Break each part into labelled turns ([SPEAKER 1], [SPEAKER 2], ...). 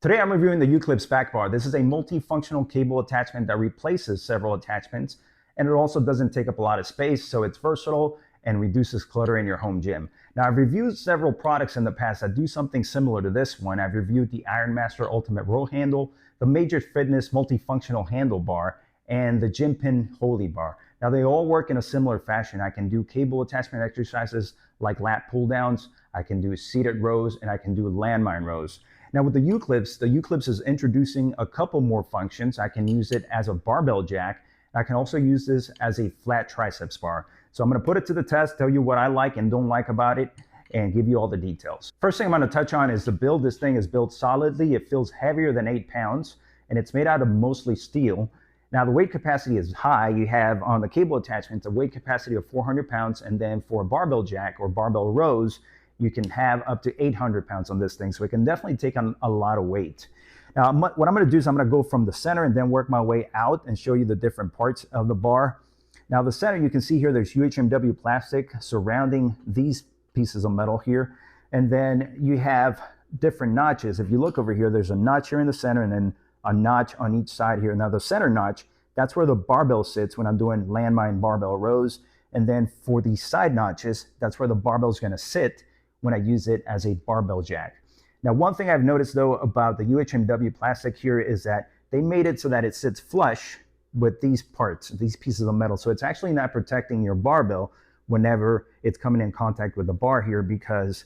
[SPEAKER 1] Today I'm reviewing the UClips Back Bar. This is a multifunctional cable attachment that replaces several attachments, and it also doesn't take up a lot of space, so it's versatile and reduces clutter in your home gym. Now, I've reviewed several products in the past that do something similar to this one. I've reviewed the Ironmaster Ultimate Row Handle, the Major Fitness Multifunctional Handle Bar, and the Gym Pin Holy Bar. Now, they all work in a similar fashion. I can do cable attachment exercises like lat pull downs, I can do seated rows, and I can do landmine rows. Now with the UClips is introducing a couple more functions. I can use it as a barbell jack. I can also use this as a flat triceps bar. So I'm going to put it to the test, tell you what I like and don't like about it, and give you all the details. First thing I'm going to touch on is the build. This thing is built solidly. It feels heavier than 8 pounds, and it's made out of mostly steel. Now the weight capacity is high. You have on the cable attachment a weight capacity of 400 pounds, and then for a barbell jack or barbell rows, you can have up to 800 pounds on this thing. So it can definitely take on a lot of weight. Now, what I'm gonna do is I'm gonna go from the center and then work my way out and show you the different parts of the bar. Now the center, you can see here, there's UHMW plastic surrounding these pieces of metal here. And then you have different notches. If you look over here, there's a notch here in the center and then a notch on each side here. Now the center notch, that's where the barbell sits when I'm doing landmine barbell rows. And then for the side notches, that's where the barbell is gonna sit when I use it as a barbell jack. Now, one thing I've noticed though about the UHMW plastic here is that they made it so that it sits flush with these parts, these pieces of metal. So it's actually not protecting your barbell whenever it's coming in contact with the bar here, because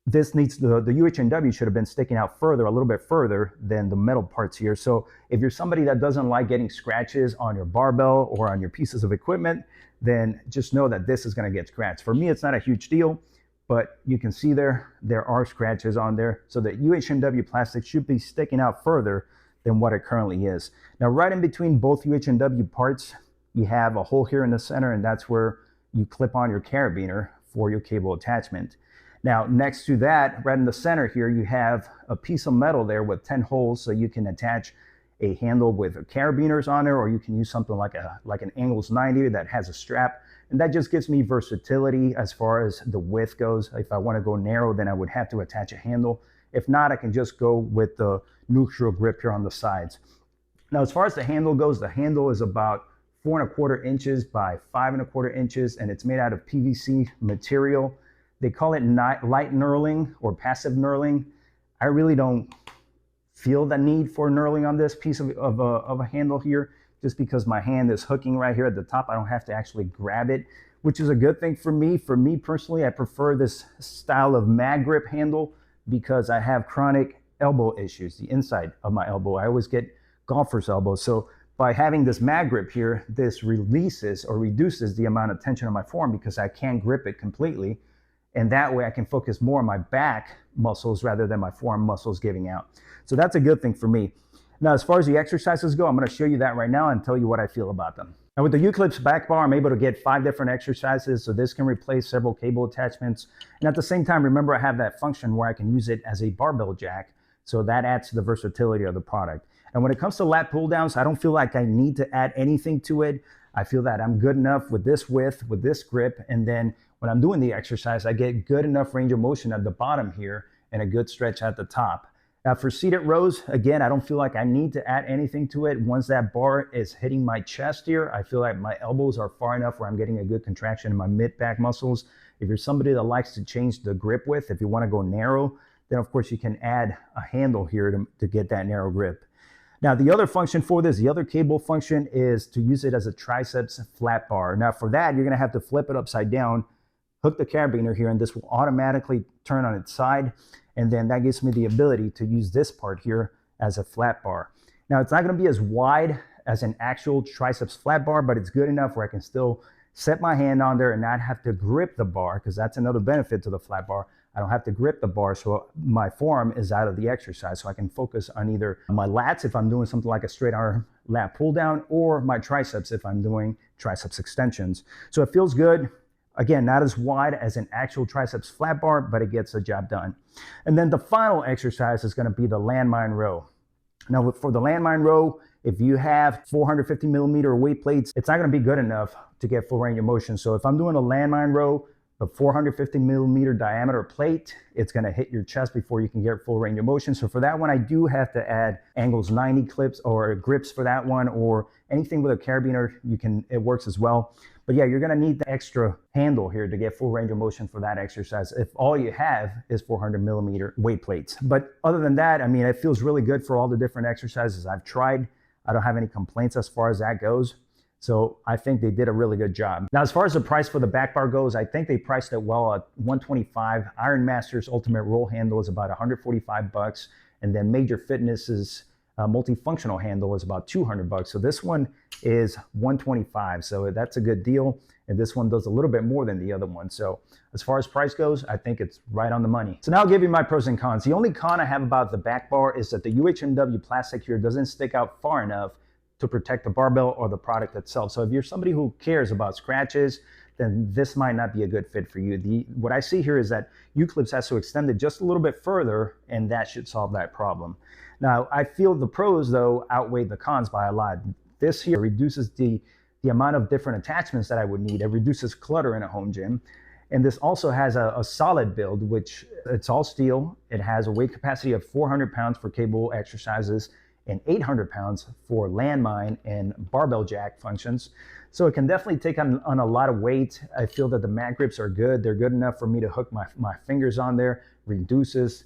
[SPEAKER 1] this needs, the UHMW should have been sticking out further, a little bit further than the metal parts here. So if you're somebody that doesn't like getting scratches on your barbell or on your pieces of equipment, then just know that this is gonna get scratched. For me, it's not a huge deal, but you can see there are scratches on there. So the UHMW plastic should be sticking out further than what it currently is. Now, right in between both UHMW parts, you have a hole here in the center, and that's where you clip on your carabiner for your cable attachment. Now, next to that, right in the center here, you have a piece of metal there with 10 holes, so you can attach a handle with carabiners on there, or you can use something like an Angles 90 that has a strap. And that just gives me versatility as far as the width goes. If I want to go narrow, then I would have to attach a handle. If not, I can just go with the neutral grip here on the sides. Now, as far as the handle goes, the handle is about 4¼ inches by 5¼ inches, and it's made out of PVC material. They call it light knurling or passive knurling. I really don't feel the need for knurling on this piece of a handle here, just because my hand is hooking right here at the top. I don't have to actually grab it, which is a good thing for me. For me personally, I prefer this style of mag grip handle because I have chronic elbow issues, the inside of my elbow. I always get golfer's elbow. So by having this mag grip here, this releases or reduces the amount of tension on my forearm because I can't grip it completely. And that way I can focus more on my back muscles rather than my forearm muscles giving out. So that's a good thing for me. Now, as far as the exercises go, I'm going to show you that right now and tell you what I feel about them. Now, with the UClips Back Bar, I'm able to get 5 different exercises, so this can replace several cable attachments. And at the same time, remember, I have that function where I can use it as a barbell jack, so that adds to the versatility of the product. And when it comes to lat pull downs, I don't feel like I need to add anything to it. I feel that I'm good enough with this width, with this grip, and then when I'm doing the exercise, I get good enough range of motion at the bottom here and a good stretch at the top. Now for seated rows, again, I don't feel like I need to add anything to it. Once that bar is hitting my chest here, I feel like my elbows are far enough where I'm getting a good contraction in my mid-back muscles. If you're somebody that likes to change the grip width, if you want to go narrow, then of course you can add a handle here to get that narrow grip. Now the other function for this, the other cable function, is to use it as a triceps flat bar. Now for that, you're going to have to flip it upside down, hook the carabiner here, and this will automatically turn on its side. And then that gives me the ability to use this part here as a flat bar. Now, it's not going to be as wide as an actual triceps flat bar, but it's good enough where I can still set my hand on there and not have to grip the bar, because that's another benefit to the flat bar. I don't have to grip the bar, so my forearm is out of the exercise. So I can focus on either my lats if I'm doing something like a straight arm lat pull down, or my triceps if I'm doing triceps extensions. So it feels good. Again, not as wide as an actual triceps flat bar, but it gets the job done. And then the final exercise is going to be the landmine row. Now, for the landmine row, if you have 450mm weight plates, it's not going to be good enough to get full range of motion. So if I'm doing a landmine row the 450 millimeter diameter plate. It's going to hit your chest before you can get full range of motion. So for that one, I do have to add angles 90 clips or grips for that one, or anything with a carabiner, it works as well. But yeah, you're going to need the extra handle here to get full range of motion for that exercise if all you have is 400 millimeter weight plates. But other than that, I mean, it feels really good for all the different exercises I've tried. I don't have any complaints as far as that goes. So I think they did a really good job. Now, as far as the price for the back bar goes, I think they priced it well at $125. Iron Master's Ultimate Roll Handle is about $145, and then Major Fitness's multifunctional handle is about $200. So this one is $125. So that's a good deal. And this one does a little bit more than the other one. So as far as price goes, I think it's right on the money. So now I'll give you my pros and cons. The only con I have about the back bar is that the UHMW plastic here doesn't stick out far enough to protect the barbell or the product itself. So if you're somebody who cares about scratches, then this might not be a good fit for you. What I see here is that UClips has to extend it just a little bit further, and that should solve that problem. Now, I feel the pros, though, outweigh the cons by a lot. This here reduces the amount of different attachments that I would need. It reduces clutter in a home gym. And this also has a solid build, which it's all steel. It has a weight capacity of 400 pounds for cable exercises and 800 pounds for landmine and barbell jack functions. So it can definitely take on a lot of weight. I feel that the mat grips are good. They're good enough for me to hook my fingers on there, reduces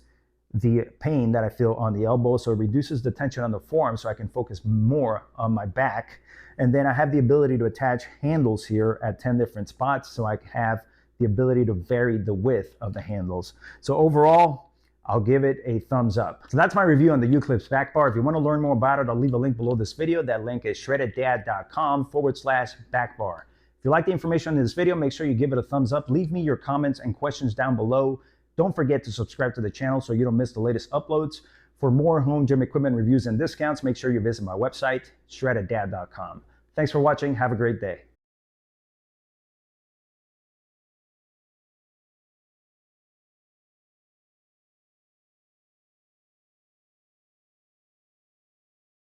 [SPEAKER 1] the pain that I feel on the elbow. So it reduces the tension on the forearm so I can focus more on my back. And then I have the ability to attach handles here at 10 different spots. So I have the ability to vary the width of the handles. So overall, I'll give it a thumbs up. So that's my review on the UClips Back Bar. If you want to learn more about it, I'll leave a link below this video. That link is shreddeddad.com/backbar. If you like the information in this video, make sure you give it a thumbs up. Leave me your comments and questions down below. Don't forget to subscribe to the channel so you don't miss the latest uploads. For more home gym equipment reviews and discounts, make sure you visit my website, shreddeddad.com. Thanks for watching. Have a great day.